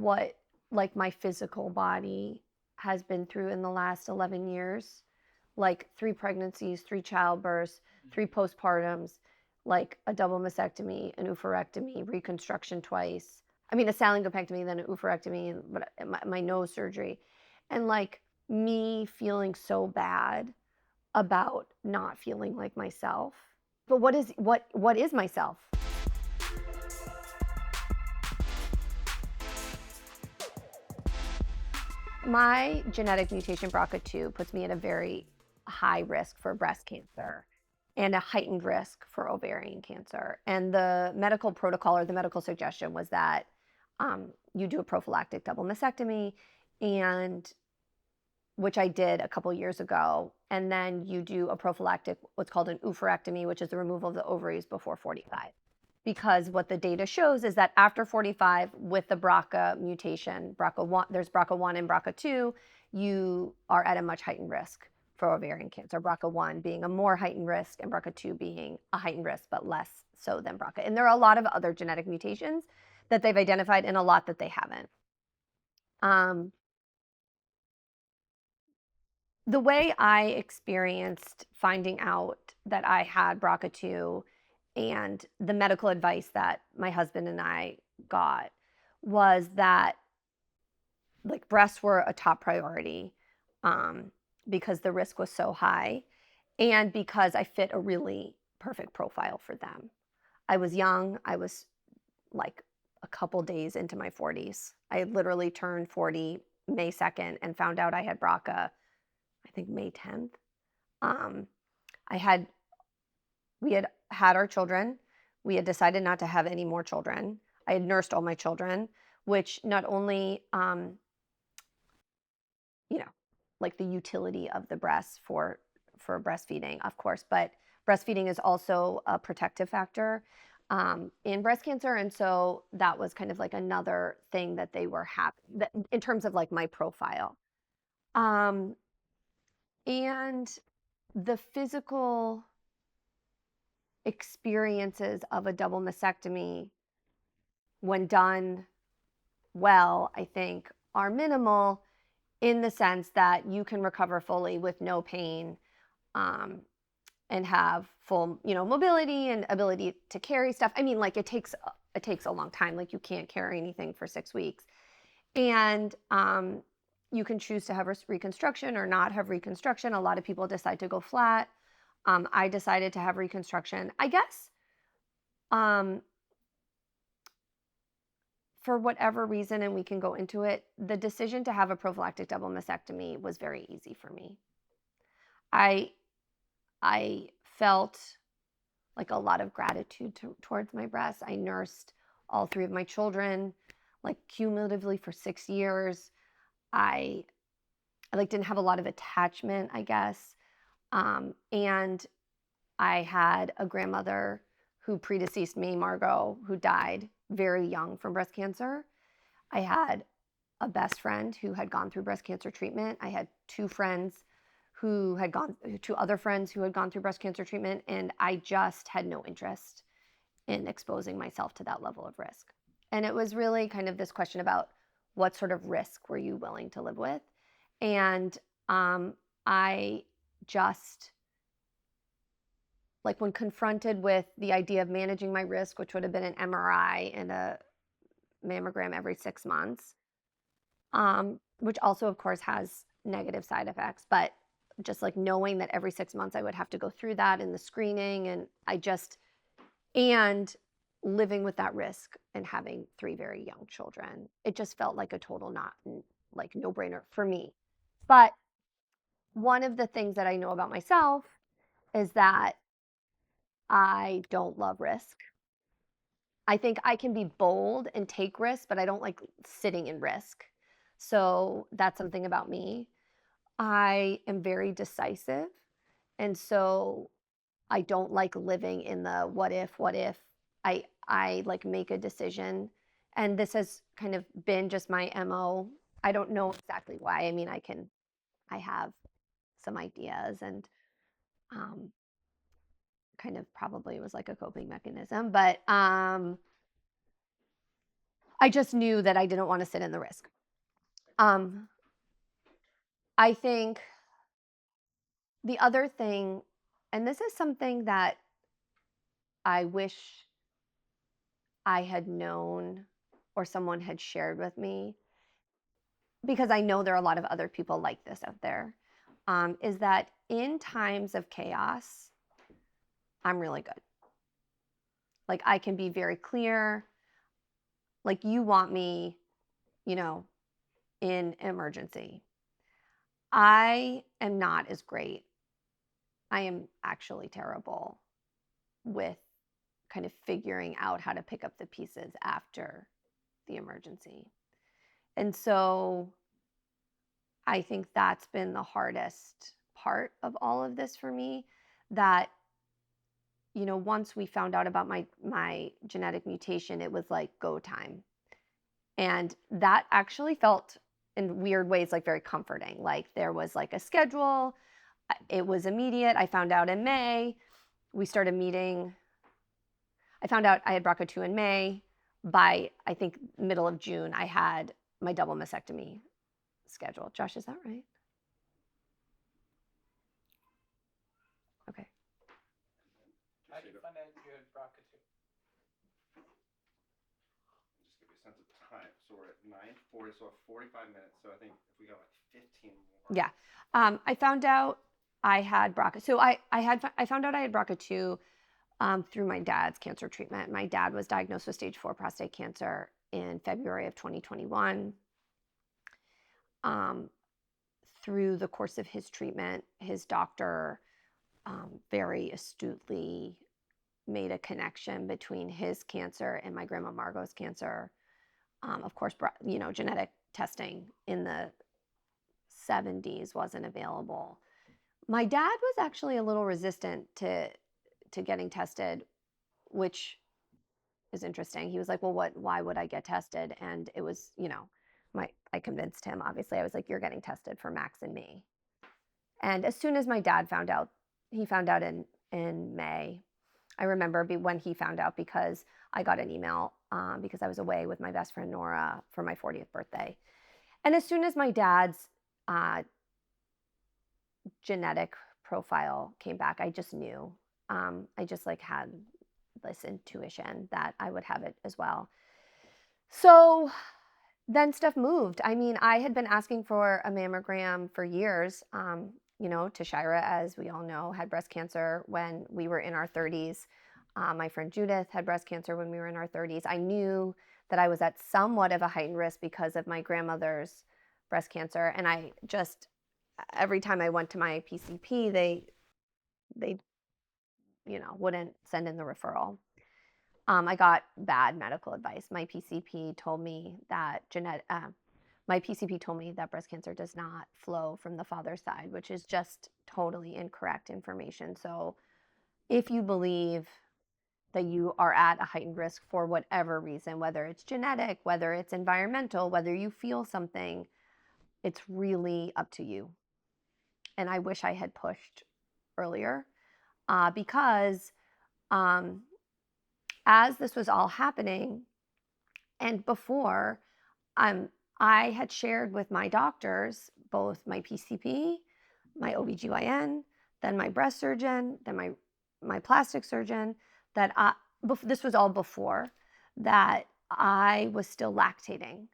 what like my physical body has been through in the last 11 years, like 3 pregnancies, 3 childbirths, 3 postpartums, like a double mastectomy, an oopherectomy, reconstruction twice. I mean, a salingopectomy, then an oopherectomy, but my nose surgery. And like me feeling so bad about not feeling like myself. But what is myself? My genetic mutation BRCA2 puts me at a very high risk for breast cancer and a heightened risk for ovarian cancer. And the medical protocol or the medical suggestion was that you do a prophylactic double mastectomy, and which I did a couple years ago, and then you do a prophylactic, what's called an oopherectomy, which is the removal of the ovaries before 45. Because what the data shows is that after 45, with the BRCA mutation, BRCA1, there's BRCA1 and BRCA2, you are at a much heightened risk for ovarian cancer. BRCA1 being a more heightened risk, and BRCA2 being a heightened risk, but less so than BRCA. And there are a lot of other genetic mutations that they've identified, and a lot that they haven't. The way I experienced finding out that I had BRCA2 and the medical advice that my husband and I got was that like breasts were a top priority, because the risk was so high and because I fit a really perfect profile for them. I was young. I was like a couple days into my 40s. I literally turned 40 May 2nd and found out I had BRCA, I think May 10th. I had we had had our children. We had decided not to have any more children. I had nursed all my children, which not only, you know, like the utility of the breast for breastfeeding, of course, but breastfeeding is also a protective factor in breast cancer, and so that was kind of like another thing that they were happy that, in terms of like my profile, and the physical experiences of a double mastectomy, when done well, I think are minimal, in the sense that you can recover fully with no pain, and have full, mobility and ability to carry stuff. I mean, like it takes a long time. Like you can't carry anything for 6 weeks, and you can choose to have reconstruction or not have reconstruction. A lot of people decide to go flat. I decided to have reconstruction. I guess for whatever reason, and we can go into it, the decision to have a prophylactic double mastectomy was very easy for me. I felt like a lot of gratitude towards my breasts. I nursed all 3 of my children, like cumulatively for 6 years. I like didn't have a lot of attachment, I guess. And I had a grandmother who predeceased me, Margo, who died very young from breast cancer. I had a best friend who had gone through breast cancer treatment. I had 2 other friends who had gone through breast cancer treatment, and I just had no interest in exposing myself to that level of risk. And it was really kind of this question about what sort of risk were you willing to live with? And I just, like when confronted with the idea of managing my risk, which would have been an MRI and a mammogram every 6 months, which also, of course, has negative side effects, but just like knowing that every 6 months I would have to go through that in the screening, and and living with that risk and having 3 very young children, it just felt like a total no-brainer for me. But one of the things that I know about myself is that I don't love risk. I think I can be bold and take risks, but I don't like sitting in risk. So that's something about me. I am very decisive, and so I don't like living in the what if, what if. I like make a decision, and this has kind of been just my MO. I don't know exactly why. I mean, I have some ideas, and kind of probably was like a coping mechanism, but I just knew that I didn't want to sit in the risk. I think the other thing, and this is something that I wish I had known or someone had shared with me, because I know there are a lot of other people like this out there, is that in times of chaos, I'm really good. Like, I can be very clear. Like, you want me, in emergency. I am not as great. I am actually terrible with kind of figuring out how to pick up the pieces after the emergency. And so I think that's been the hardest part of all of this for me, that once we found out about my genetic mutation, it was like go time. And that actually felt in weird ways like very comforting. Like there was like a schedule. It was immediate. I found out in May. We started meeting. I found out I had BRCA2 in May. By, I think, middle of June, I had my double mastectomy scheduled. Josh, is that right? Okay. How did you find out you had BRCA2? Just give you a sense of time. So we're at 9:40, so 45 minutes. So I think if we got like 15 more. Yeah. I found out I had BRCA. So I found out I had BRCA2 through my dad's cancer treatment. My dad was diagnosed with stage 4 prostate cancer in February of 2021. Through the course of his treatment, his doctor very astutely made a connection between his cancer and my grandma Margo's cancer. Of course, genetic testing in the 70s wasn't available. My dad was actually a little resistant to getting tested, which is interesting. He was like, well, why would I get tested? And it was, I convinced him, obviously. I was like, you're getting tested for Max and me. And as soon as my dad found out, he found out in May. I remember when he found out, because I got an email because I was away with my best friend Nora for my 40th birthday. And as soon as my dad's genetic profile came back, I just knew. I just had this intuition that I would have it as well. So then stuff moved. I mean, I had been asking for a mammogram for years. Tashira, as we all know, had breast cancer when we were in our 30s. My friend Judith had breast cancer when we were in our 30s. I knew that I was at somewhat of a heightened risk because of my grandmother's breast cancer. And I just, every time I went to my PCP, they wouldn't send in the referral. I got bad medical advice. My PCP told me that breast cancer does not flow from the father's side, which is just totally incorrect information. So if you believe that you are at a heightened risk for whatever reason, whether it's genetic, whether it's environmental, whether you feel something, it's really up to you. And I wish I had pushed earlier because as this was all happening and before, I had shared with my doctors, both my PCP, my OBGYN, then my breast surgeon, then my plastic surgeon, that this was all before, that I was still lactating.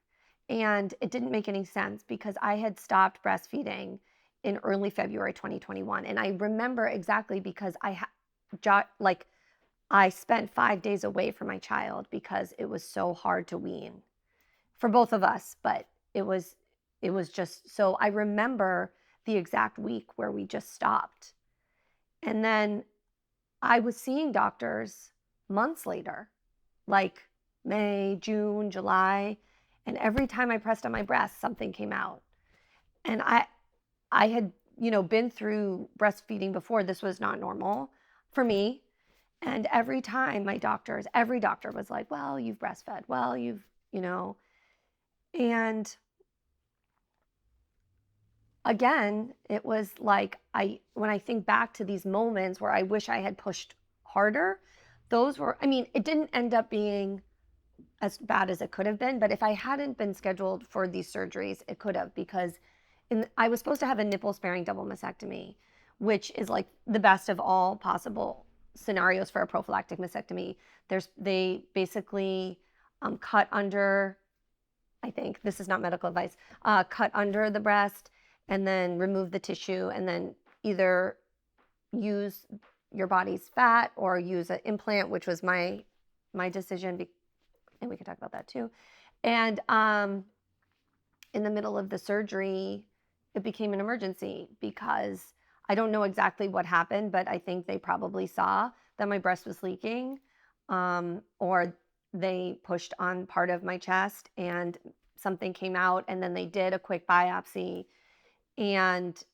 And it didn't make any sense because I had stopped breastfeeding in early February 2021. And I remember exactly because I spent 5 days away from my child because it was so hard to wean for both of us, but it was just, so I remember the exact week where we just stopped. And then I was seeing doctors months later, like May, June, July, and every time I pressed on my breast, something came out. And I had, been through breastfeeding before. This was not normal for me. And every time every doctor was like, well, you've breastfed. Well, and again, it was like, when I think back to these moments where I wish I had pushed harder, those were, it didn't end up being as bad as it could have been. But if I hadn't been scheduled for these surgeries, it could have, because I was supposed to have a nipple sparing double mastectomy, which is like the best of all possible scenarios for a prophylactic mastectomy. They basically cut under, I think this is not medical advice, cut under the breast and then remove the tissue, and then either use your body's fat or use an implant, which was my decision, and we can talk about that too. And in the middle of the surgery, it became an emergency because I don't know exactly what happened, but I think they probably saw that my breast was leaking, or they pushed on part of my chest and something came out, and then they did a quick biopsy, and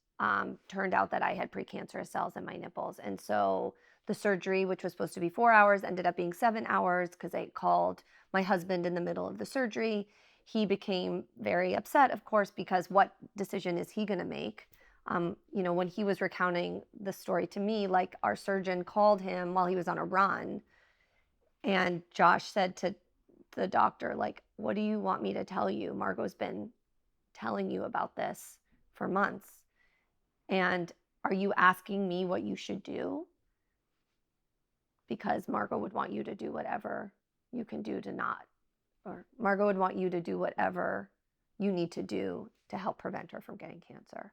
turned out that I had precancerous cells in my nipples. And so the surgery, which was supposed to be 4 hours, ended up being 7 hours because I called my husband in the middle of the surgery. He became very upset, of course, because what decision is he going to make? When he was recounting the story to me, like, our surgeon called him while he was on a run, and Josh said to the doctor, like, what do you want me to tell you? Margo's been telling you about this for months. And are you asking me what you should do? Because Margo would want you to do whatever you can do to not, or Margo would want you to do whatever you need to do to help prevent her from getting cancer.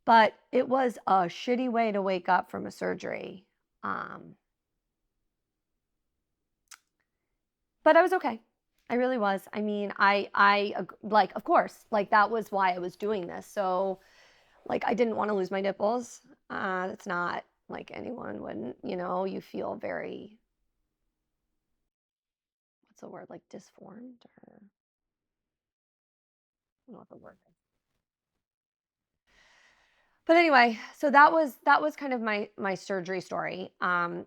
But it was a shitty way to wake up from a surgery. But I was okay. I really was. I mean, I like, of course, like, that was why I was doing this. So, like, I didn't want to lose my nipples. It's not like anyone wouldn't, you feel very, what's the word, like, disformed, or I don't know what the word is. But anyway, so that was kind of my surgery story. Did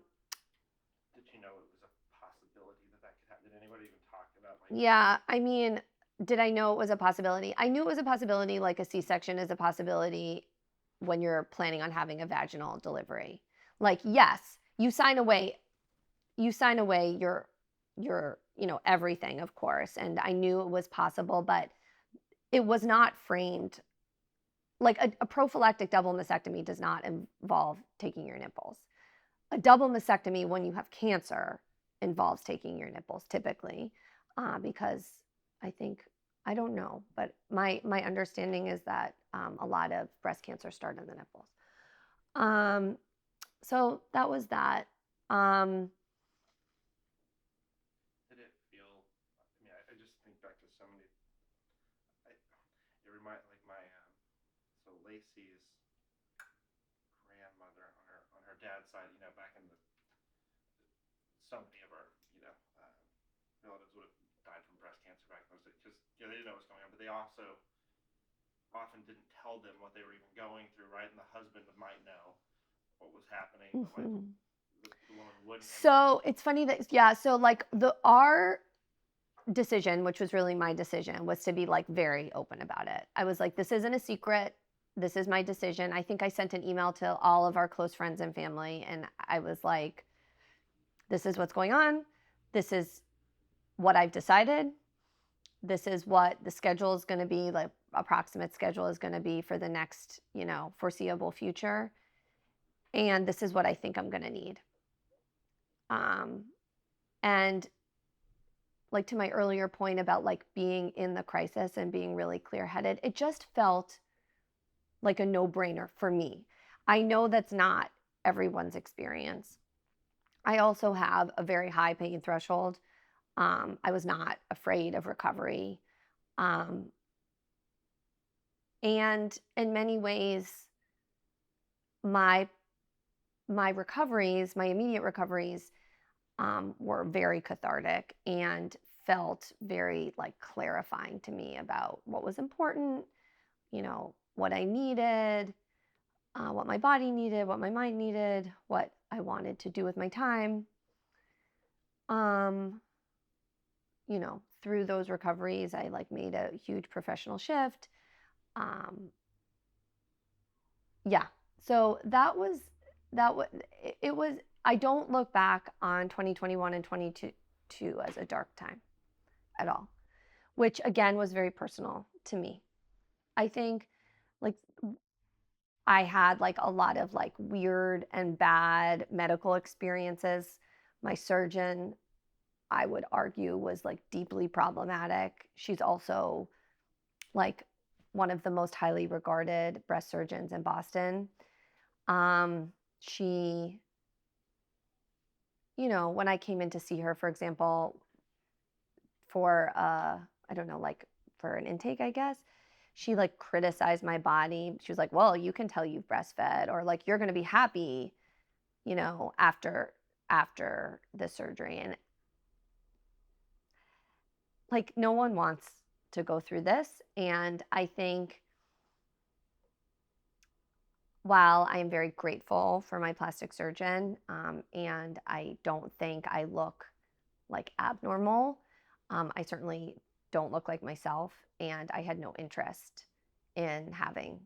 you know it was a possibility that could happen? Did anybody even talk about, like? Yeah, I mean, did I know it was a possibility? I knew it was a possibility, like a C-section is a possibility when you're planning on having a vaginal delivery. Like, yes, you sign away your everything, of course. And I knew it was possible, but it was not framed like a prophylactic double mastectomy does not involve taking your nipples. A double mastectomy, when you have cancer, involves taking your nipples typically, because I don't know, but my understanding is that a lot of breast cancer start in the nipples. So that was that. Did it feel? I mean, I just think back to so many. It reminds, like, my so Lacey's grandmother on her dad's side. Back in the, so many of our relatives would have died from breast cancer back in those days, because they didn't know what was going on, but they also often didn't tell them what they were even going through, right? And the husband might know what was happening, but like the woman wouldn't. So it's funny that, yeah, so like our decision, which was really my decision, was to be like very open about it. I was like, this isn't a secret. This is my decision. I think I sent an email to all of our close friends and family, and I was like, this is what's going on. This is what I've decided. This is what the schedule is going to be, like approximate schedule is going to be for the next, foreseeable future. And this is what I think I'm going to need. And like, to my earlier point about like being in the crisis and being really clear-headed, it just felt like a no-brainer for me. I know that's not everyone's experience. I also have a very high pain threshold. I was not afraid of recovery. And in many ways, my recoveries, my immediate recoveries, were very cathartic and felt very like clarifying to me about what was important, what I needed, what my body needed, what my mind needed, what I wanted to do with my time. Through those recoveries, I like made a huge professional shift. Yeah. So that was, it was, I don't look back on 2021 and 2022 as a dark time. at all, which again was very personal to me. I think like I had like a lot of like weird and bad medical experiences. My surgeon, I would argue, was like deeply problematic. She's also like one of the most highly regarded breast surgeons in Boston. She, when I came in to see her, for example, for I don't know, like for an intake, I guess, she like criticized my body. She was like, "Well, you can tell you've breastfed, or like you're gonna be happy, after the surgery." And like no one wants to go through this. And I think while I am very grateful for my plastic surgeon, and I don't think I look like abnormal, I certainly don't look like myself, and I had no interest in having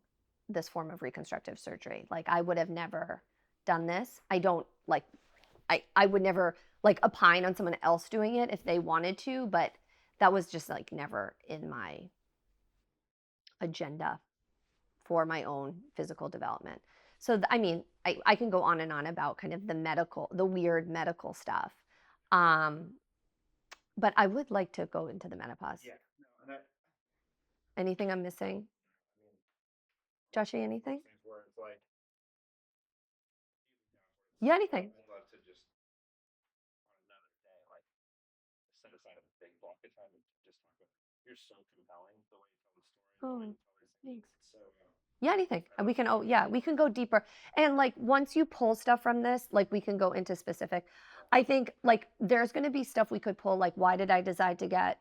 this form of reconstructive surgery. Like I would have never done this. I don't like I would never like opine on someone else doing it if they wanted to, but that was just like never in my agenda for my own physical development. So, I mean, I can go on and on about kind of the weird medical stuff. Um, but I would like to go into the menopause. Yeah, no, and that, Anything I'm missing? I mean, Joshy, anything? things where it's like, Yeah, anything. I'd love to just on another day, like set aside a big block of time and just talk about. You're so compelling the way you tell the story, the way Oh, you tell these things. thanks. It's so. Yeah, anything. And we can, oh, yeah, we can go deeper. And like once you pull stuff from this, like we can go into specific. I think like there's going to be stuff we could pull, like why did I decide to get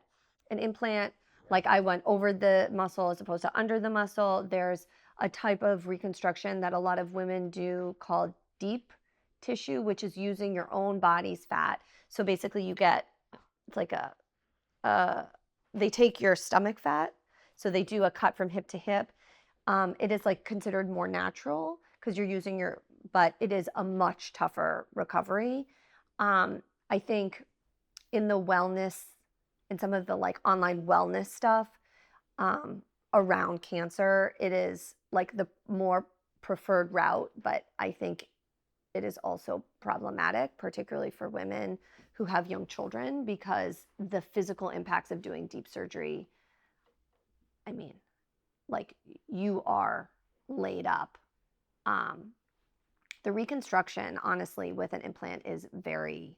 an implant? Like I went over the muscle as opposed to under the muscle. There's a type of reconstruction that a lot of women do called deep tissue, which is using your own body's fat. So basically you get, it's like uh, they take your stomach fat. So they do a cut from hip to hip. It is like considered more natural because you're using but it is a much tougher recovery. I think in the wellness, in some of the like online wellness stuff around cancer, it is like the more preferred route, but I think it is also problematic, particularly for women who have young children, because the physical impacts of doing deep surgery, I mean, like you are laid up. Um, the reconstruction, honestly, with an implant is very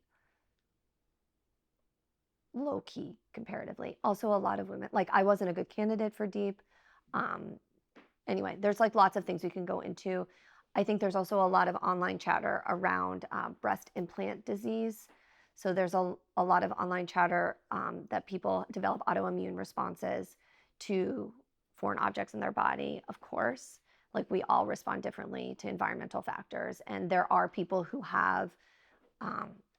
low key comparatively. Also, a lot of women, like I wasn't a good candidate for deep. Um, anyway, there's like lots of things we can go into. I think there's also a lot of online chatter around breast implant disease. So there's a lot of online chatter that people develop autoimmune responses to foreign objects in their body, of course. Like we all respond differently to environmental factors. And there are people who have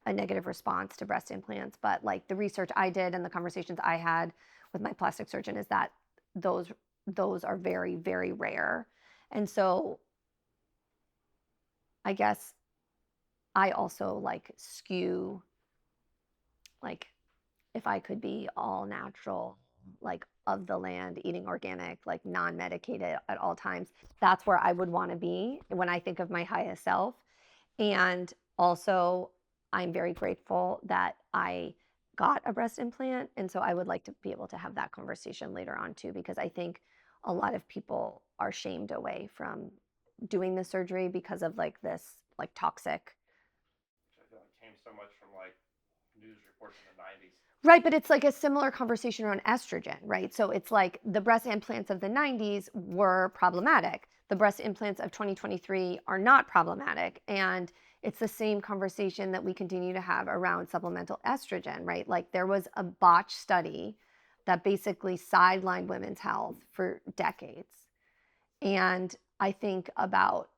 a negative response to breast implants. But like the research I did and the conversations I had with my plastic surgeon is that those are very, very rare. And so I guess I also like skew, like if I could be all natural, like of the land, eating organic, like non-medicated at all times, that's where I would want to be when I think of my highest self. And also, I'm very grateful that I got a breast implant. And so I would like to be able to have that conversation later on too, because I think a lot of people are shamed away from doing the surgery because of like this like toxic. I feel like came so much from like news reports in the 90s. Right, but it's like a similar conversation around estrogen, right? So it's like the breast implants of the 90s were problematic. The breast implants of 2023 are not problematic. And it's the same conversation that we continue to have around supplemental estrogen, right? Like there was a botched study that basically sidelined women's health for decades. And I think about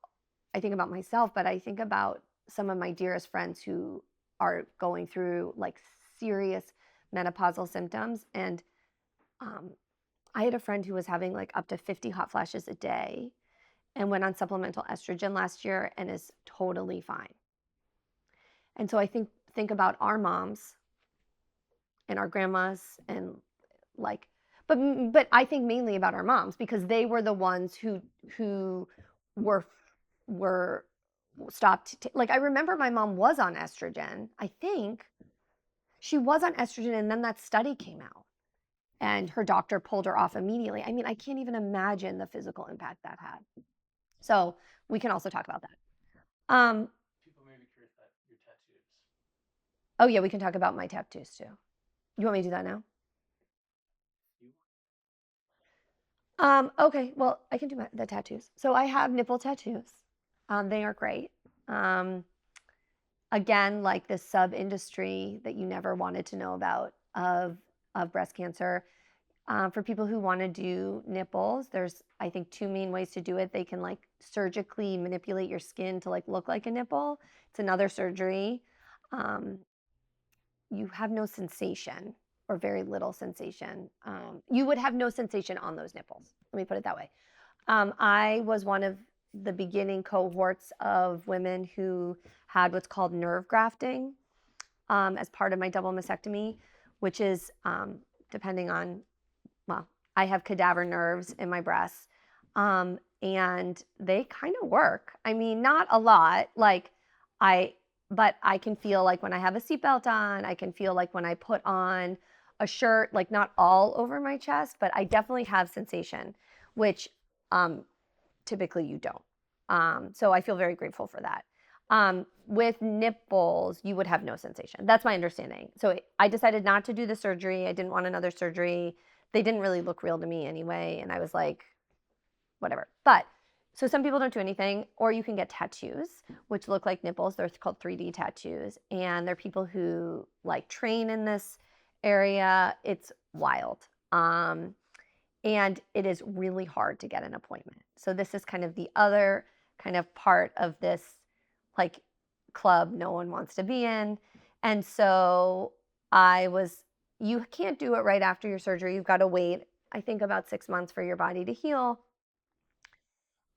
myself, but I think about some of my dearest friends who are going through like serious menopausal symptoms. And I had a friend who was having like up to 50 hot flashes a day and went on supplemental estrogen last year and is totally fine. And so I think about our moms and our grandmas and like, but I think mainly about our moms because they were the ones who were were stopped. Like I remember my mom was on estrogen. I think she was on estrogen, and then that study came out, and her doctor pulled her off immediately. I mean, I can't even imagine the physical impact that had. So we can also talk about that. People may be curious about your tattoos. Oh yeah, we can talk about my tattoos too. You want me to do that now? Okay, well, I can do the tattoos. So I have nipple tattoos. They are great. Um, again, like this sub industry that you never wanted to know about of breast cancer. For people who want to do nipples, there's I think two main ways to do it. They can like surgically manipulate your skin to like look like a nipple. It's another surgery. Um, you have no sensation or very little sensation. You would have no sensation on those nipples. Let me put it that way. I was one of the beginning cohorts of women who had what's called nerve grafting as part of my double mastectomy, which is depending on, well, I have cadaver nerves in my breasts, and they kind of work. I mean, not a lot. Like I, but I can feel like when I have a seatbelt on, I can feel like when I put on a shirt, like not all over my chest, but I definitely have sensation, which typically you don't. So I feel very grateful for that. With nipples, you would have no sensation. That's my understanding. So I decided not to do the surgery. I didn't want another surgery. They didn't really look real to me anyway. And I was like, whatever. But so some people don't do anything, or you can get tattoos, which look like nipples. They're called 3D tattoos. And they're people who like train in this area. It's wild. And it is really hard to get an appointment. So this is kind of the other kind of part of this like club no one wants to be in. And so you can't do it right after your surgery. You've got to wait, I think, about 6 months for your body to heal.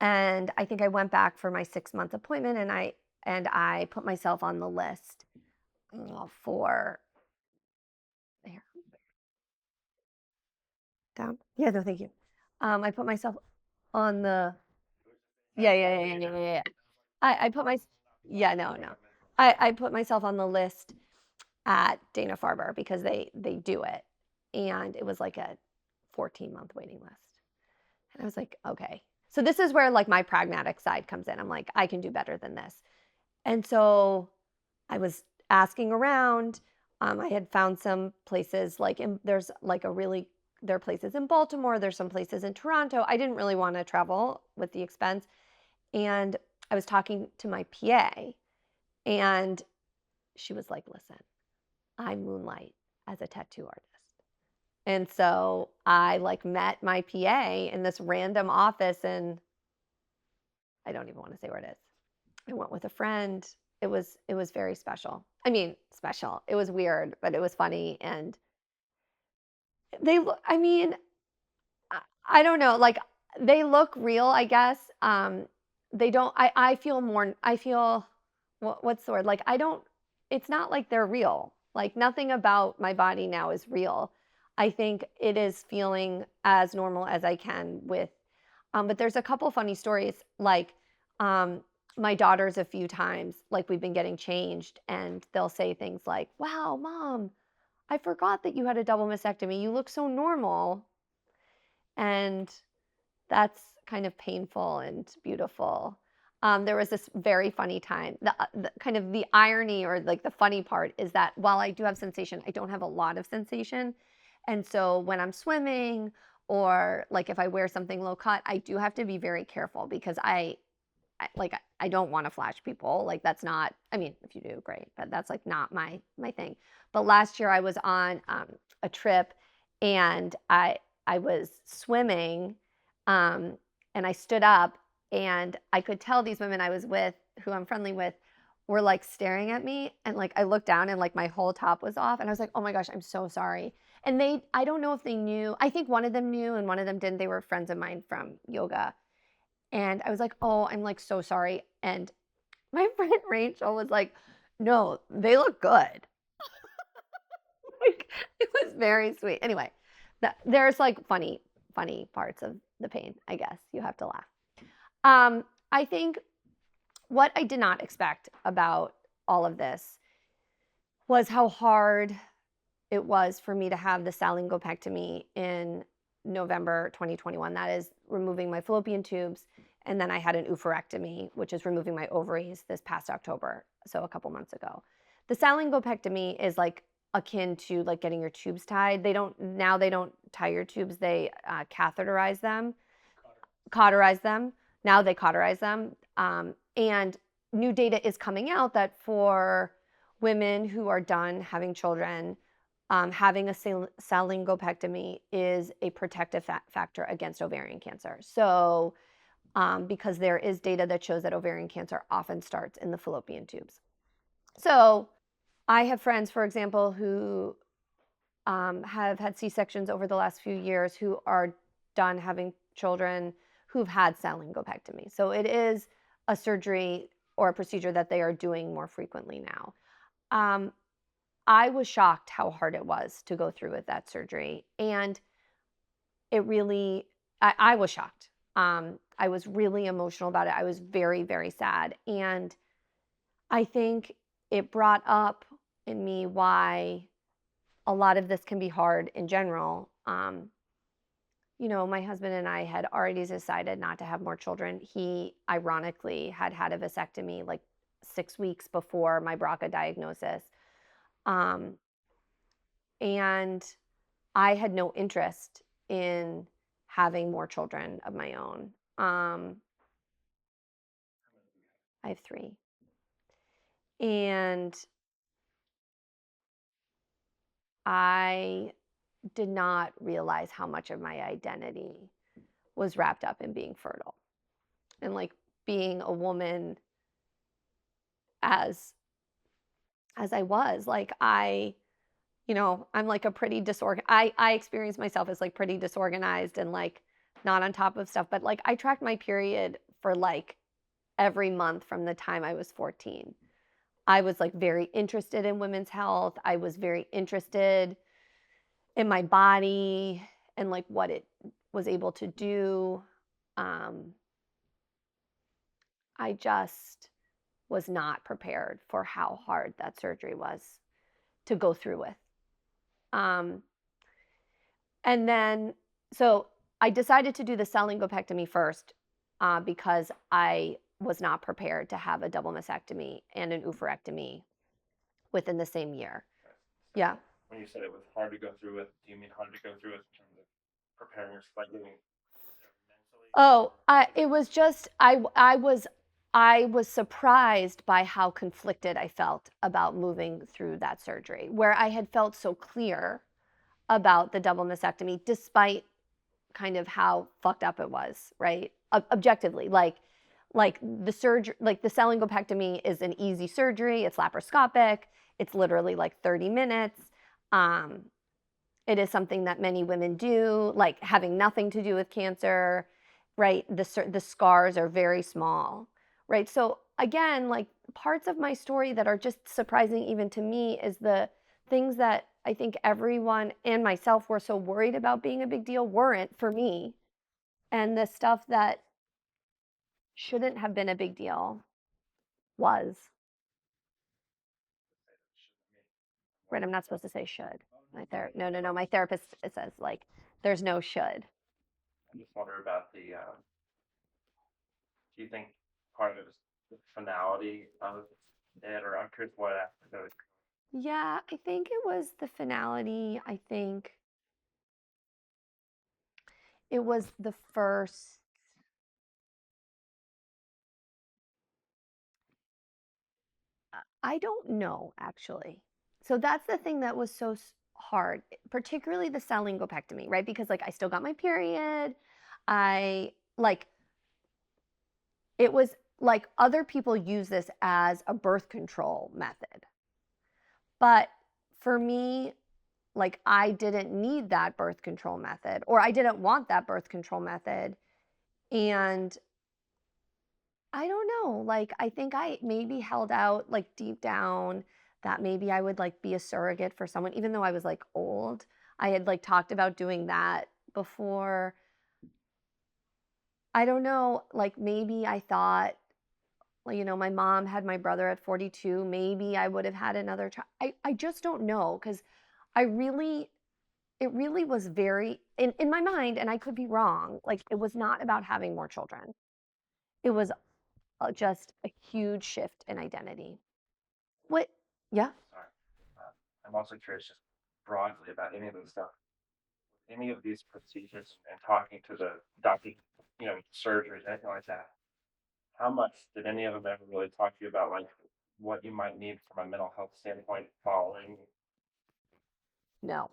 And I think I went back for my 6 month appointment, and I put myself on the list for there. Down. Yeah, no, thank you. I put myself on the yeah. I put my yeah, no. I put myself on the list at Dana-Farber because they do it. And it was like a 14-month waiting list. And I was like, okay. So this is where like my pragmatic side comes in. I'm like, I can do better than this. And so I was asking around. I had found some places there's like there are places in Baltimore, there's some places in Toronto. I didn't really want to travel with the expense. And I was talking to my PA, and she was like, listen, I moonlight as a tattoo artist. And so I like met my PA in this random office, and I don't even want to say where it is. I went with a friend. It was very special. I mean, special. It was weird, but it was funny. And I mean, I don't know, like they look real, I guess. They don't, I feel more, I feel, what's the word? Like, it's not like they're real. Like nothing about my body now is real. I think it is feeling as normal as I can but there's a couple funny stories. Like, my daughters a few times, like we've been getting changed, and they'll say things like, wow, mom, I forgot that you had a double mastectomy. You look so normal. And that's kind of painful and beautiful. There was this very funny time. The kind of the irony or like the funny part is that while I do have sensation, I don't have a lot of sensation. And so when I'm swimming or like if I wear something low cut, I do have to be very careful because I don't want to flash people. Like that's not, I mean, if you do, great, but that's like not my thing. But last year I was on a trip, and I was swimming, and I stood up, and I could tell these women I was with, who I'm friendly with, were like staring at me, and like I looked down and like my whole top was off, and I was like, oh my gosh, I'm so sorry. And I don't know if they knew. I think one of them knew and one of them didn't. They were friends of mine from yoga. And I was like, oh, I'm like so sorry. And my friend Rachel was like, no, they look good. Like, it was very sweet. Anyway, there's like funny parts of the pain, I guess. You have to laugh. I think what I did not expect about all of this was how hard it was for me to have the salingopectomy in November 2021. That is removing my fallopian tubes. And then I had an oopherectomy, which is removing my ovaries this past October, so a couple months ago. The salingopectomy is like akin to like getting your tubes tied. They don't tie your tubes, they catheterize them, cauterize them. Now they cauterize them. And new data is coming out that for women who are done having children, having a salingopectomy is a protective factor against ovarian cancer. So, because there is data that shows that ovarian cancer often starts in the fallopian tubes. So, I have friends, for example, who have had C-sections over the last few years who are done having children who've had salingopectomy. So it is a surgery or a procedure that they are doing more frequently now. I was shocked how hard it was to go through with that surgery. And it really, I was shocked. I was really emotional about it. I was very, very sad. And I think it brought up in me why a lot of this can be hard in general. You know, my husband and I had already decided not to have more children. He ironically had had a vasectomy like 6 weeks before my BRCA diagnosis. And I had no interest in having more children of my own. I have 3. And I did not realize how much of my identity was wrapped up in being fertile and like being a woman as I was. Like you know, I'm like a pretty I experience myself as like pretty disorganized and like not on top of stuff, but like I tracked my period for like every month from the time I was 14. I was like very interested in women's health. I was very interested in my body and like what it was able to do. I just was not prepared for how hard that surgery was to go through with. And then, so I decided to do the salingopectomy first because I was not prepared to have a double mastectomy and an oopherectomy within the same year. Yeah. When you said it was hard to go through with, do you mean hard to go through with in terms of preparing yourself, like mentally? Oh, it was just I was surprised by how conflicted I felt about moving through that surgery, where I had felt so clear about the double mastectomy, despite kind of how fucked up it was, right? Objectively, like the surgery, like the salingopectomy is an easy surgery. It's laparoscopic. It's literally like 30 minutes. It is something that many women do, like having nothing to do with cancer, right? The scars are very small, right? So again, like parts of my story that are just surprising even to me is the things that I think everyone and myself were so worried about being a big deal weren't for me. And the stuff that shouldn't have been a big deal was. Right, I'm not supposed to say should. No. My therapist says like there's no should. I just wonder about the. Do you think part of it was the finality of it, or I'm curious what after Yeah, I think it was the finality. I think it was the first. I don't know actually. So that's the thing that was so hard, particularly the salingopectomy, right? Because like I still got my period. I like it was like other people use this as a birth control method. But for me, like I didn't need that birth control method, or I didn't want that birth control method. And I don't know, like I think I maybe held out like deep down that maybe I would like be a surrogate for someone, even though I was like old. I had like talked about doing that before. I don't know, like maybe I thought, well, my mom had my brother at 42. Maybe I would have had another child. I just don't know because I really, it really was very, in my mind, and I could be wrong, like it was not about having more children. It was just a huge shift in identity. What? Yeah. Sorry. I'm also curious, just broadly about any of this stuff, any of these procedures, and talking to the doctor, surgeries, anything like that. How much did any of them ever really talk to you about, like, what you might need from a mental health standpoint following? No.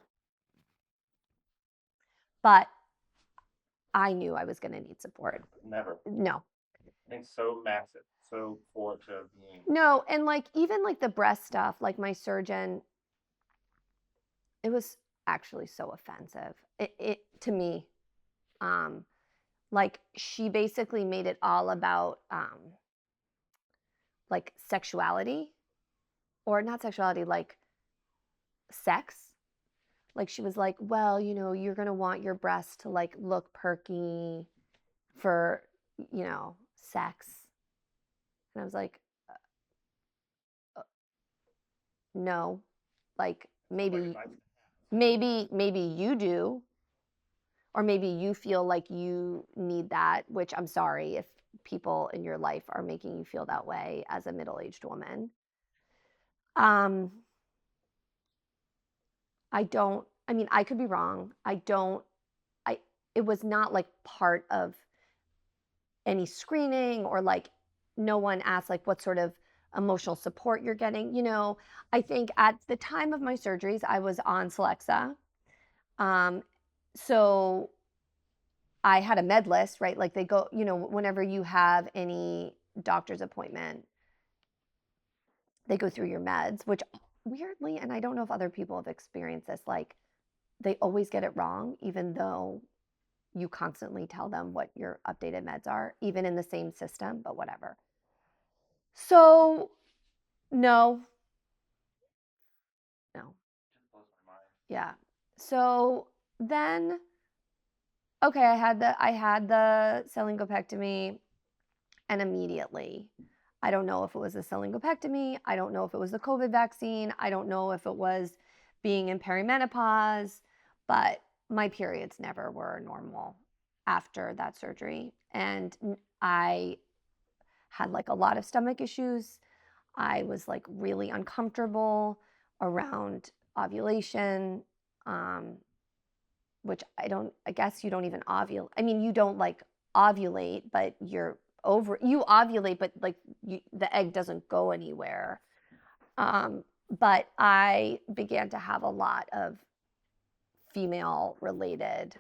But I knew I was going to need support. Never. No. I think so massive, so forward to being. No, and like even like the breast stuff, like my surgeon, it was actually so offensive. It to me, like she basically made it all about like sexuality, or not sexuality, like sex. Like she was like, well, you're gonna want your breasts to like look perky for, sex. And I was like, no, like maybe you do, or maybe you feel like you need that, which I'm sorry if people in your life are making you feel that way as a middle-aged woman. um I mean, I could be wrong. I It was not like part of any screening, or like no one asked like what sort of emotional support you're getting. I think at the time of my surgeries I was on Celexa. So I had a med list, right? Like they go, whenever you have any doctor's appointment, they go through your meds, which weirdly, and I don't know if other people have experienced this, like they always get it wrong, even though you constantly tell them what your updated meds are, even in the same system, but whatever. So, no, no. Yeah. So then, okay, I had the salingopectomy, and immediately, I don't know if it was the salingopectomy, I don't know if it was the COVID vaccine, I don't know if it was being in perimenopause, but my periods never were normal after that surgery. And I had like a lot of stomach issues. I was like really uncomfortable around ovulation, um, which I guess you don't even ovulate. I mean, you don't like ovulate, but you ovulate, but like the egg doesn't go anywhere. But I began to have a lot of female related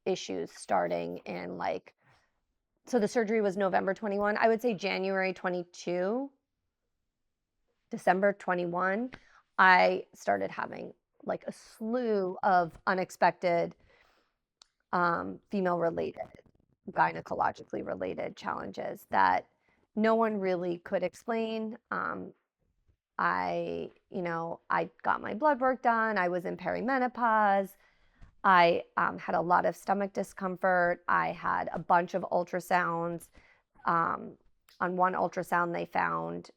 issues starting in like, so the surgery was November 21. I would say January 22, December 21, I started having like a slew of unexpected female related, gynecologically related challenges that no one really could explain. I got my blood work done. I was in perimenopause. I had a lot of stomach discomfort. I had a bunch of ultrasounds. On one ultrasound, they found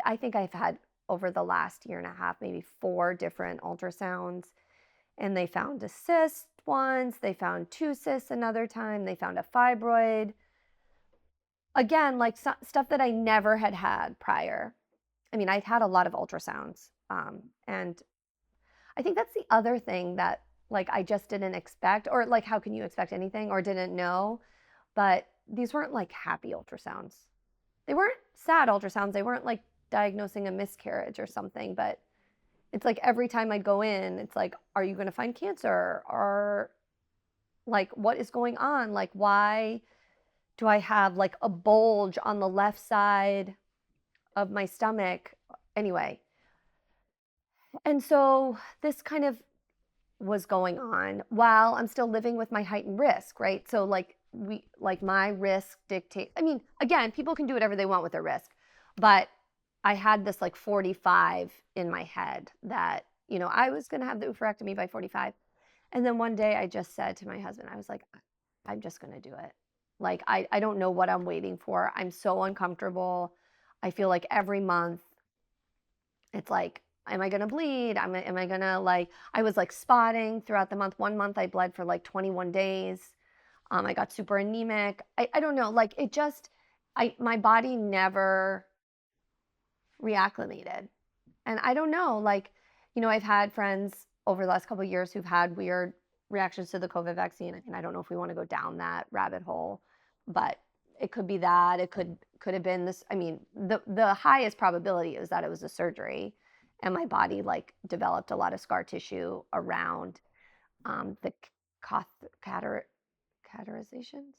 I think I've had over the last year and a half, maybe 4 different ultrasounds, and they found a cyst once, they found 2 cysts another time, they found a fibroid. Again, like stuff that I never had prior. I mean, I've had a lot of ultrasounds, and I think that's the other thing that like I just didn't expect, or like how can you expect anything, or didn't know, but these weren't like happy ultrasounds. They weren't sad ultrasounds. They weren't like diagnosing a miscarriage or something, but it's like every time I'd go in, it's like, are you going to find cancer? Or like, what is going on? Like, why do I have like a bulge on the left side of my stomach? Anyway. And so this kind of was going on while I'm still living with my heightened risk, right? So like my risk dictate. I mean, again, people can do whatever they want with their risk, but I had this like 45 in my head that, I was going to have the oopherectomy by 45. And then one day I just said to my husband, I was like, I'm just going to do it. Like, I don't know what I'm waiting for. I'm so uncomfortable. I feel like every month it's like, am I going to bleed? Am I going to like, I was like spotting throughout the month. One month I bled for like 21 days. I got super anemic. I don't know. Like it just, my body never reacclimated. And I don't know, like, I've had friends over the last couple of years who've had weird reactions to the COVID vaccine. And I don't know if we want to go down that rabbit hole, but it could be that. It could have been this. I mean, the highest probability is that it was a surgery and my body like developed a lot of scar tissue around the cauterizations,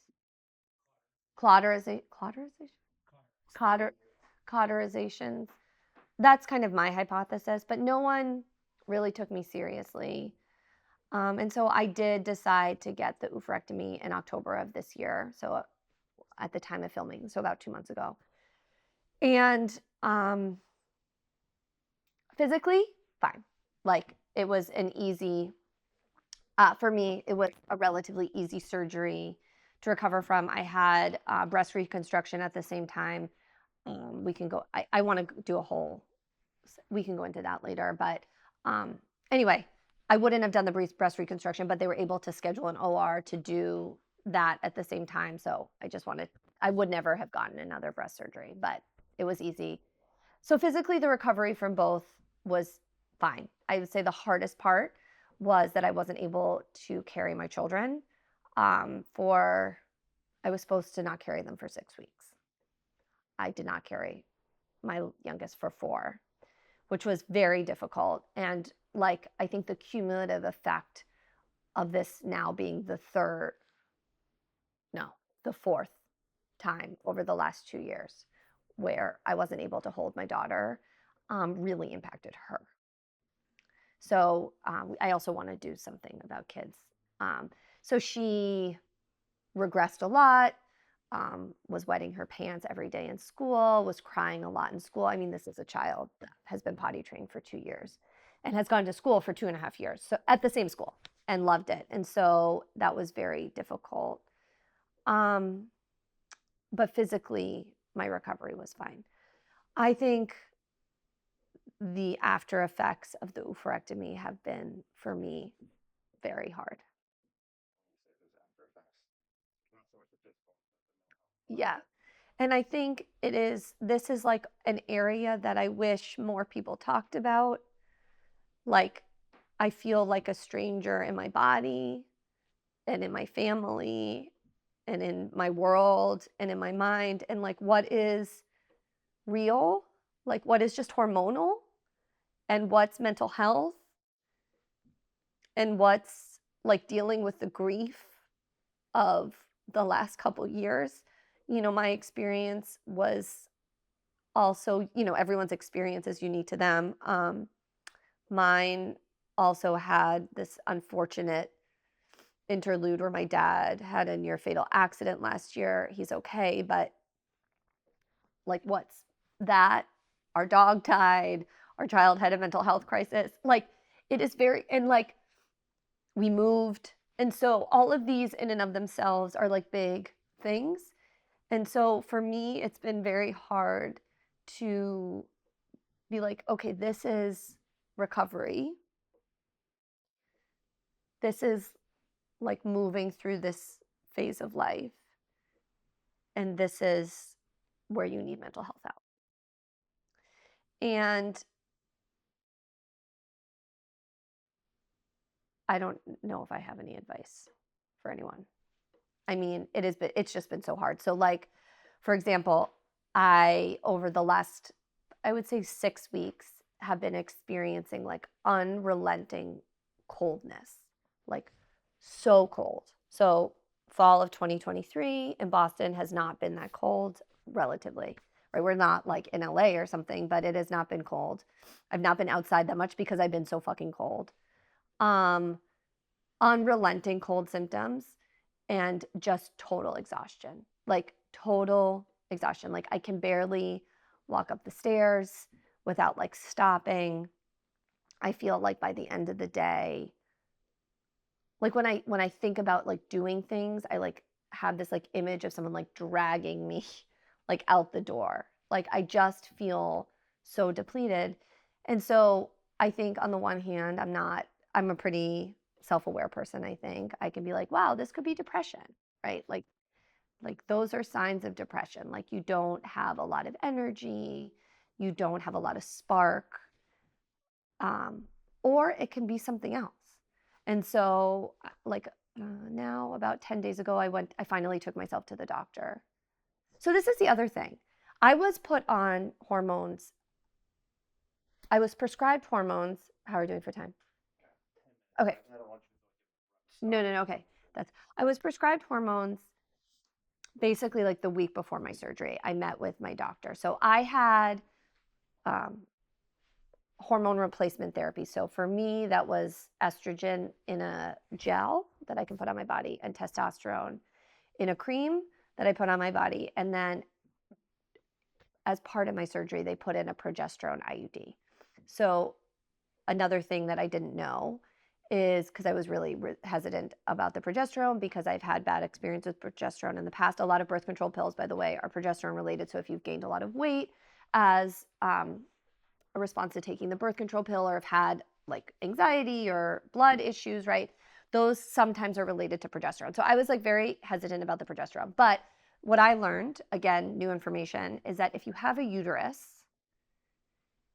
cauterizations. That's kind of my hypothesis, but no one really took me seriously. And so I did decide to get the oopherectomy in October of this year. So at the time of filming, so about 2 months ago. And physically, fine. Like it was an easy, for me, it was a relatively easy surgery to recover from. I had breast reconstruction at the same time. We can go, I want to do a whole, we can go into that later. But anyway, I wouldn't have done the breast reconstruction, but they were able to schedule an OR to do that at the same time. So I would never have gotten another breast surgery, but it was easy. So physically, the recovery from both was fine. I would say the hardest part was that I wasn't able to carry my children I was supposed to not carry them for 6 weeks. I did not carry my youngest for 4, which was very difficult. And like, I think the cumulative effect of this now being the fourth time over the last 2 years where I wasn't able to hold my daughter really impacted her. So I also want to do something about kids. So she regressed a lot, was wetting her pants every day in school, was crying a lot in school. I mean, this is a child that has been potty trained for 2 years and has gone to school for 2.5 years, so at the same school, and loved it. And so that was very difficult. But physically, my recovery was fine. I think the after effects of the oopherectomy have been, for me, very hard. Yeah. And I think this is like an area that I wish more people talked about. Like, I feel like a stranger in my body and in my family and in my world and in my mind. And like, what is real? Like, what is just hormonal? And what's mental health? And what's like dealing with the grief of the last couple years? My experience was also, everyone's experience is unique to them. Mine also had this unfortunate interlude where my dad had a near fatal accident last year. He's okay, but like, what's that? Our dog died. Our child had a mental health crisis. Like, it is very, and like, we moved. And so all of these in and of themselves are like big things. And so for me, it's been very hard to be like, okay, this is recovery. This is like moving through this phase of life. And this is where you need mental health help. And I don't know if I have any advice for anyone. I mean, it's just been so hard. So like, for example, over the last, I would say 6 weeks, have been experiencing like unrelenting coldness, like so cold. So fall of 2023 in Boston has not been that cold relatively, right? We're not like in LA or something, but it has not been cold. I've not been outside that much because I've been so fucking cold. Unrelenting cold symptoms and just total exhaustion, like total exhaustion. Like I can barely walk up the stairs without like stopping. I feel like by the end of the day, like when I think about like doing things, I like have this like image of someone like dragging me like out the door. Like I just feel so depleted. And so I think on the one hand, I'm a pretty self-aware person, I think. I can be like, wow, this could be depression, right? Like those are signs of depression. Like you don't have a lot of energy, you don't have a lot of spark, um, or it can be something else. And so, like now, about 10 days ago, I finally took myself to the doctor. So, this is the other thing. I was put on hormones. I was prescribed hormones. How are we doing for time? Okay. I don't want you to No. Okay. I was prescribed hormones basically like the week before my surgery. I met with my doctor. So, I had um, hormone replacement therapy. So for me, that was estrogen in a gel that I can put on my body and testosterone in a cream that I put on my body. And then as part of my surgery, they put in a progesterone IUD. So another thing that I didn't know is because I was really hesitant about the progesterone because I've had bad experience with progesterone in the past. A lot of birth control pills, by the way, are progesterone related. So if you've gained a lot of weight as a response to taking the birth control pill or have had like anxiety or blood issues, right? Those sometimes are related to progesterone. So I was like very hesitant about the progesterone. But what I learned, again, new information, is that if you have a uterus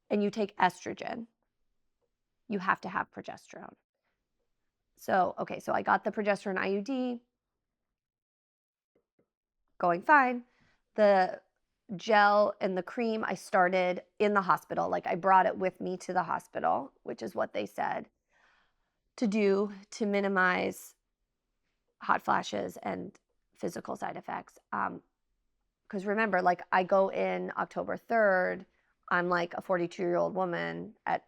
and you take estrogen, you have to have progesterone. So, okay, so I got the progesterone IUD, going fine. The gel and the cream I started in the hospital. Like I brought it with me to the hospital, which is what they said to do to minimize hot flashes and physical side effects. Because remember, like I go in October 3rd, I'm like a 42-year-old woman at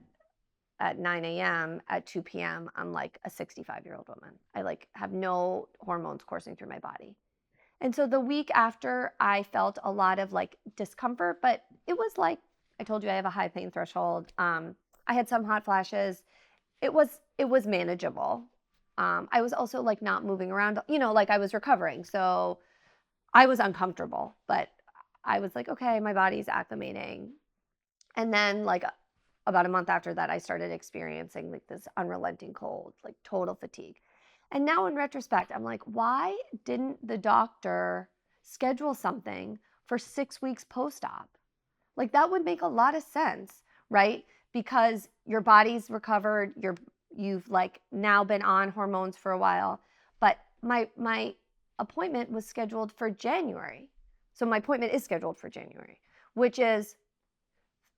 9 a.m. At 2 p.m. I'm like a 65-year-old woman. I like have no hormones coursing through my body. And so the week after, I felt a lot of like discomfort, but it was like I told you, I have a high pain threshold. I had some hot flashes. It was manageable. I was also like not moving around, like I was recovering, so I was uncomfortable, but I was like, okay, my body's acclimating. And then like about a month after that, I started experiencing like this unrelenting cold, like total fatigue. And now in retrospect, I'm like, why didn't the doctor schedule something for 6 weeks post-op? Like that would make a lot of sense, right? Because your body's recovered, you've like now been on hormones for a while. But my appointment was scheduled for January. So my appointment is scheduled for January, which is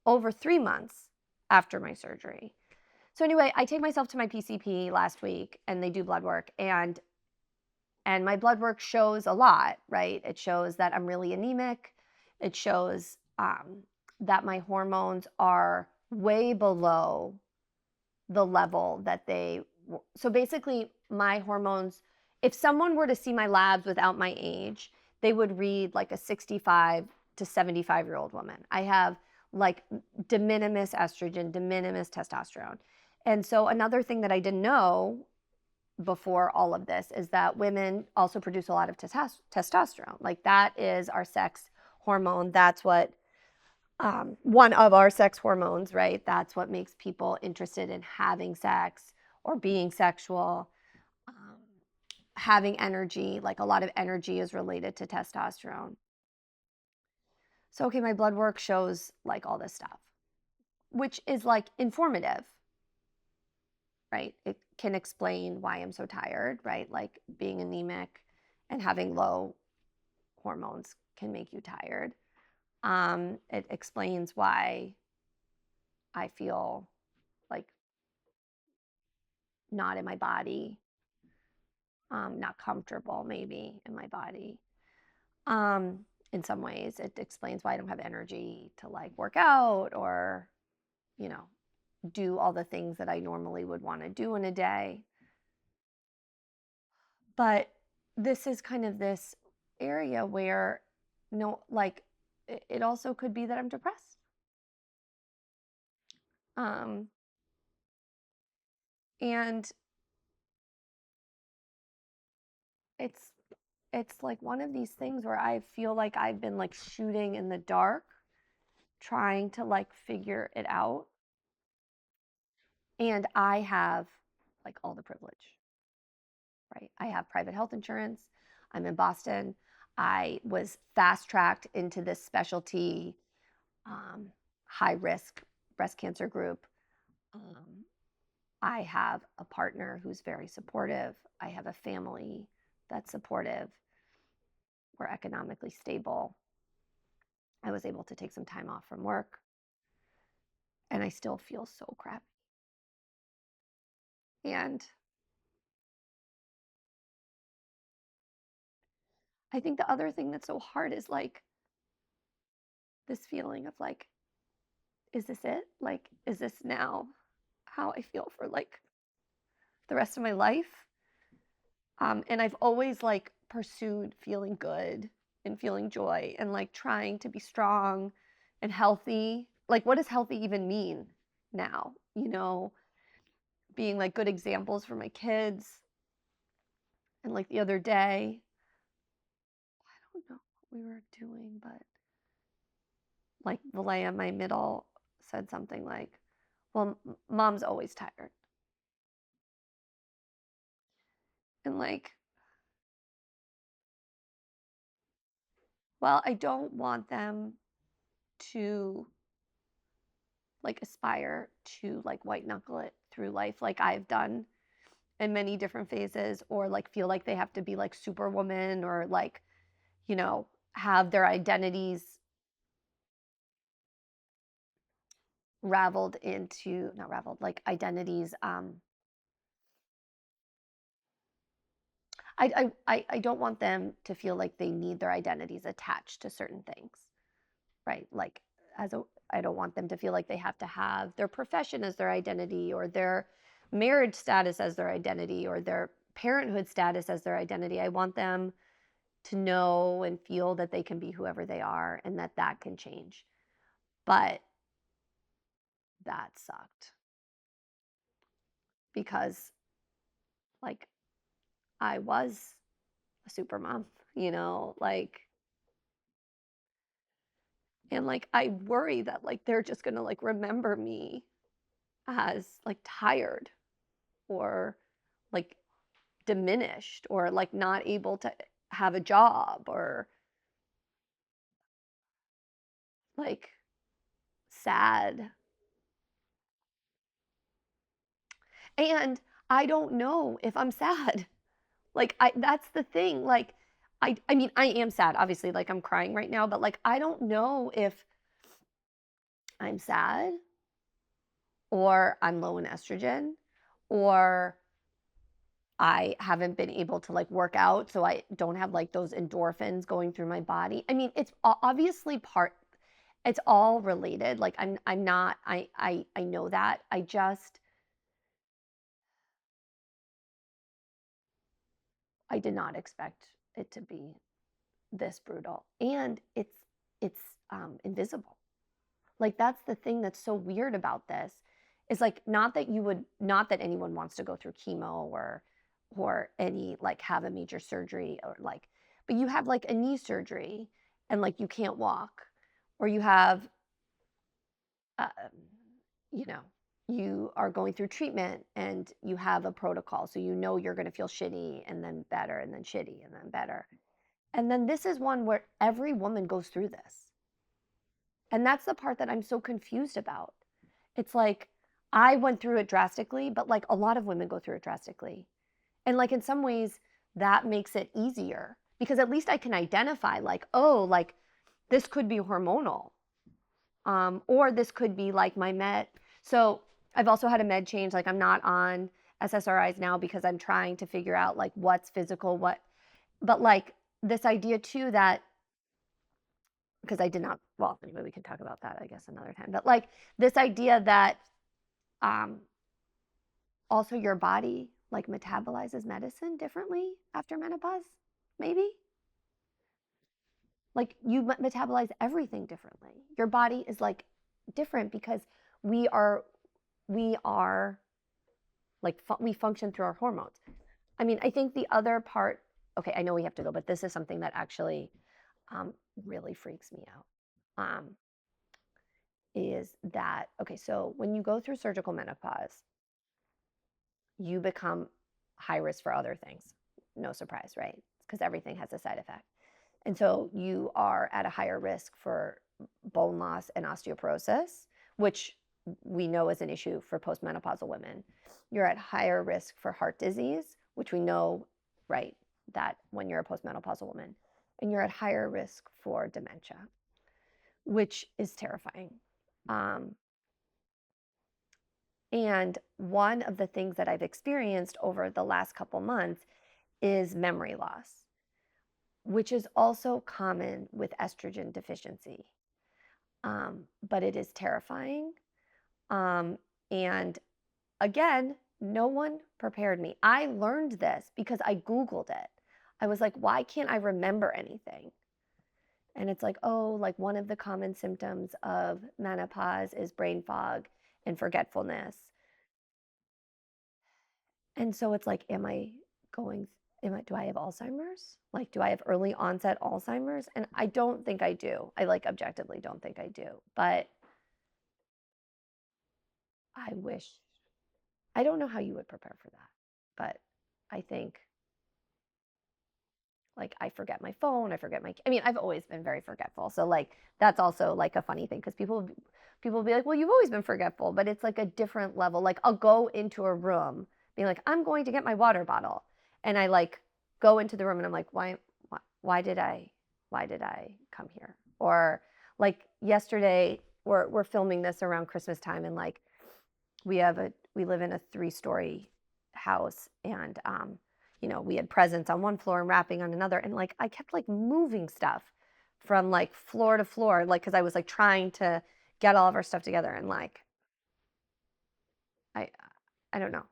over 3 months after my surgery. So anyway, I take myself to my PCP last week and they do blood work and my blood work shows a lot, right? It shows that I'm really anemic. It shows that my hormones are way below the level that so basically my hormones, if someone were to see my labs without my age, they would read like a 65 to 75-year-old woman. I have like de minimis estrogen, de minimis testosterone. And so another thing that I didn't know before all of this is that women also produce a lot of testosterone. Like that is our sex hormone. That's what one of our sex hormones, right? That's what makes people interested in having sex or being sexual. Um, Having energy, like a lot of energy is related to testosterone. So, okay, my blood work shows like all this stuff, which is like informative, right? It can explain why I'm so tired, right? Like being anemic and having low hormones can make you tired. It explains why I feel like not in my body, not comfortable maybe in my body. In some ways, it explains why I don't have energy to like work out or, you know, do all the things that I normally would want to do in a day. But this is kind of this area where no, like it also could be that I'm depressed. Um, and it's it's like one of these things where I feel like I've been like shooting in the dark, trying to like figure it out. And I have like all the privilege, right? I have private health insurance. I'm in Boston. I was fast tracked into this specialty high risk breast cancer group. Um, I have a partner who's very supportive. I have a family that's supportive. We're economically stable. I was able to take some time off from work, and I still feel so crappy. And I think the other thing that's so hard is like this feeling of like, is this it? Like, is this now how I feel for like the rest of my life? And I've always like pursued feeling good and feeling joy and like trying to be strong and healthy. Like, what does healthy even mean now? You know, being like good examples for my kids. And like the other day, I don't know what we were doing, but like Valea, my middle, said something like, well, mom's always tired. And like, well, I don't want them to like aspire to like white knuckle it through life like I've done in many different phases, or like feel like they have to be like superwoman, or like, you know, have their identities raveled into, not raveled, like identities. I don't want them to feel like they need their identities attached to certain things, right? Like, as a, I don't want them to feel like they have to have their profession as their identity, or their marriage status as their identity, or their parenthood status as their identity. I want them to know and feel that they can be whoever they are, and that that can change. But that sucked because like I was a super mom, you know, like, and like I worry that like they're just going to like remember me as like tired, or like diminished, or like not able to have a job, or like sad. And I don't know if I'm sad. Like, that's the thing. Like, I mean, I am sad, obviously, like I'm crying right now, but like I don't know if I'm sad, or I'm low in estrogen, or I haven't been able to like work out, so I don't have like those endorphins going through my body. I mean, it's obviously it's all related. Like I'm not, I know that. I just, I did not expect it to be this brutal. And it's invisible. Like, that's the thing that's so weird about this, is like, not that anyone wants to go through chemo, or any like have a major surgery, or like, but you have like a knee surgery and like you can't walk, or you have um, you know, you are going through treatment and you have a protocol, so you know you're going to feel shitty and then better and then shitty and then better. And then this is one where every woman goes through this. And that's the part that I'm so confused about. It's like, I went through it drastically, but like a lot of women go through it drastically. And like in some ways, that makes it easier because at least I can identify, like, oh, like this could be hormonal, or this could be like my med. So I've also had a med change. Like, I'm not on SSRIs now because I'm trying to figure out like what's physical, what, but like this idea too that, because I did not, well, anyway, we can talk about that, I guess, another time. But like this idea that um, also your body like metabolizes medicine differently after menopause, maybe. like you metabolize everything differently. Your body is like different because we are like we function through our hormones. I mean, I think the other part, okay, I know we have to go, but this is something that actually really freaks me out. Is that, okay, so when you go through surgical menopause, you become high risk for other things. No surprise, right? Because everything has a side effect. And so you are at a higher risk for bone loss and osteoporosis, which we know is an issue for postmenopausal women. You're at higher risk for heart disease, which we know, right, that when you're a postmenopausal woman. And you're at higher risk for dementia, which is terrifying. And one of the things that I've experienced over the last couple months is memory loss, which is also common with estrogen deficiency. But it is terrifying. And again, no one prepared me. I learned this because I Googled it. I was like, why can't I remember anything? And it's like, oh, like one of the common symptoms of menopause is brain fog and forgetfulness. And so it's like, do I have Alzheimer's? Like, do I have early onset Alzheimer's? And I don't think I do. I like objectively don't think I do. But I wish, I don't know how you would prepare for that. But I think like I forget my phone, I mean, I've always been very forgetful. So like that's also like a funny thing because people will be like, "Well, you've always been forgetful," but it's like a different level. Like I'll go into a room being like, "I'm going to get my water bottle." And I like go into the room and I'm like, why did I come here?" Or like yesterday we're filming this around Christmas time and like we live in a 3-story house and we had presents on one floor and wrapping on another and like I kept like moving stuff from like floor to floor like because I was like trying to get all of our stuff together and like I I don't know.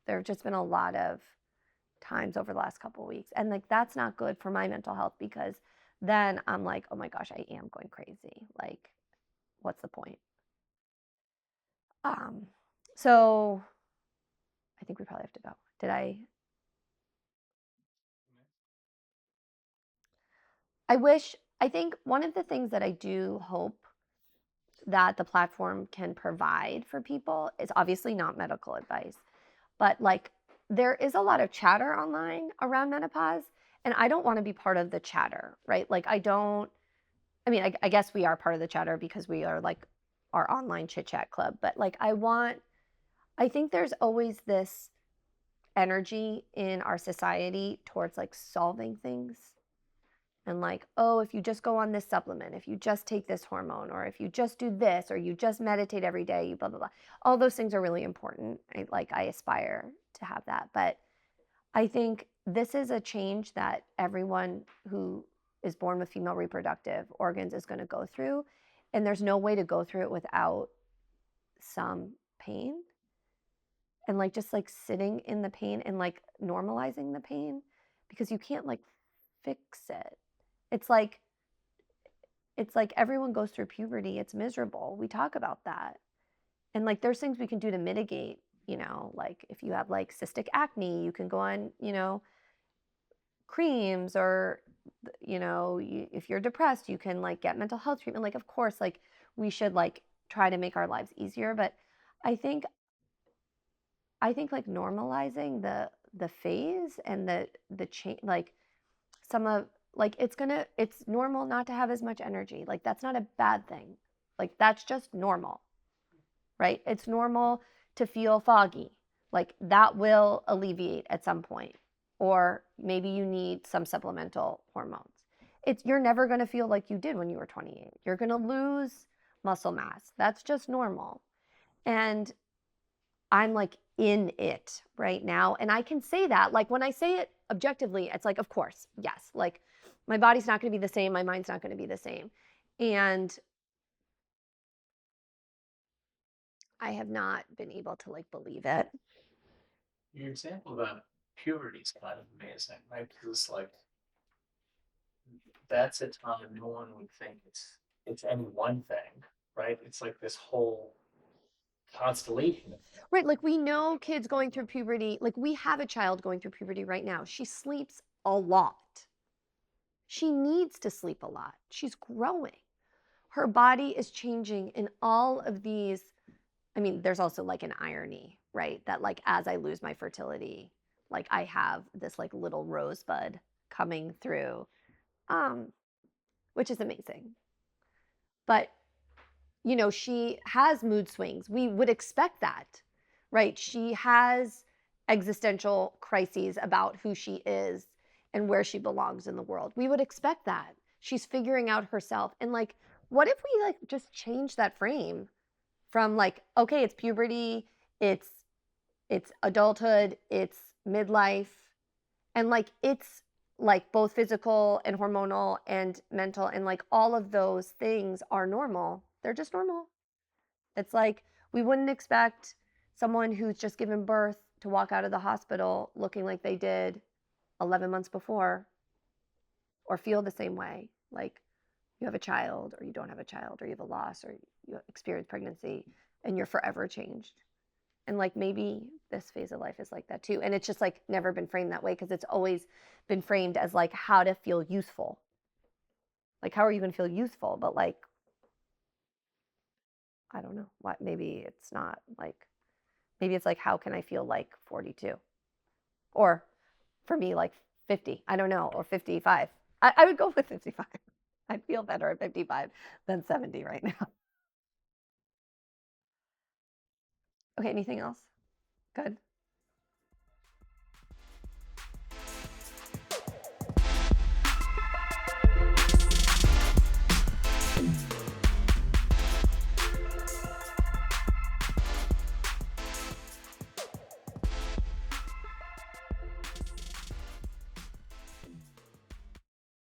There have just been a lot of times over the last couple of weeks and like that's not good for my mental health because then I'm like, oh my gosh, I am going crazy. Like, what's the point? Um, so I think we probably have to go. Did I think one of the things that I do hope that the platform can provide for people is obviously not medical advice, but like there is a lot of chatter online around menopause, and I don't want to be part of the chatter, right? Like, I mean, I guess we are part of the chatter because we are like our online chit chat club, but like, I think there's always this energy in our society towards like solving things and like, oh, if you just go on this supplement, if you just take this hormone, or if you just do this, or you just meditate every day, you blah blah blah. All those things are really important. I aspire to have that, but I think this is a change that everyone who is born with female reproductive organs is going to go through, and there's no way to go through it without some pain and like just like sitting in the pain and like normalizing the pain because you can't like fix it. It's like everyone goes through puberty. It's miserable. We talk about that. And like there's things we can do to mitigate, like if you have like cystic acne, you can go on, creams or if you're depressed, you can like get mental health treatment. Like of course, like we should like try to make our lives easier, but I think like normalizing the phase and the change like some of like it's normal not to have as much energy. Like that's not a bad thing. Like that's just normal, right? It's normal to feel foggy. Like that will alleviate at some point. Or maybe you need some supplemental hormones. You're never going to feel like you did when you were 28. You're going to lose muscle mass. That's just normal. And I'm like in it right now. And I can say that, like when I say it objectively, it's like, of course, yes, like my body's not going to be the same. My mind's not going to be the same. And I have not been able to like believe it. Your example about puberty is kind of amazing, right? Because like that's a time no one would think it's any one thing, right? It's like this whole constellation of things. Right, like we know kids going through puberty, like we have a child going through puberty right now. She sleeps a lot. She needs to sleep a lot. She's growing. Her body is changing in all of these. I mean, there's also like an irony, right? That like as I lose my fertility, like I have this like little rosebud coming through, um, which is amazing. But you know, she has mood swings. We would expect that, right? She has existential crises about who she is and where she belongs in the world. We would expect that. She's figuring out herself. And like, what if we like just change that frame from like, okay, it's puberty, it's it's adulthood, it's midlife, and like it's like both physical and hormonal and mental and like all of those things are normal. They're just normal. It's like we wouldn't expect someone who's just given birth to walk out of the hospital looking like they did 11 months before or feel the same way. Like you have a child or you don't have a child or you have a loss or you experience pregnancy and you're forever changed. And like maybe this phase of life is like that too. And it's just like never been framed that way because it's always been framed as like how to feel youthful. Like how are you going to feel youthful? But like I don't know. What maybe it's not like maybe it's like how can I feel like 42? Or for me like 50. I don't know, or 55. I would go with 55. I'd feel better at 55 than 70 right now. Okay, anything else? Good.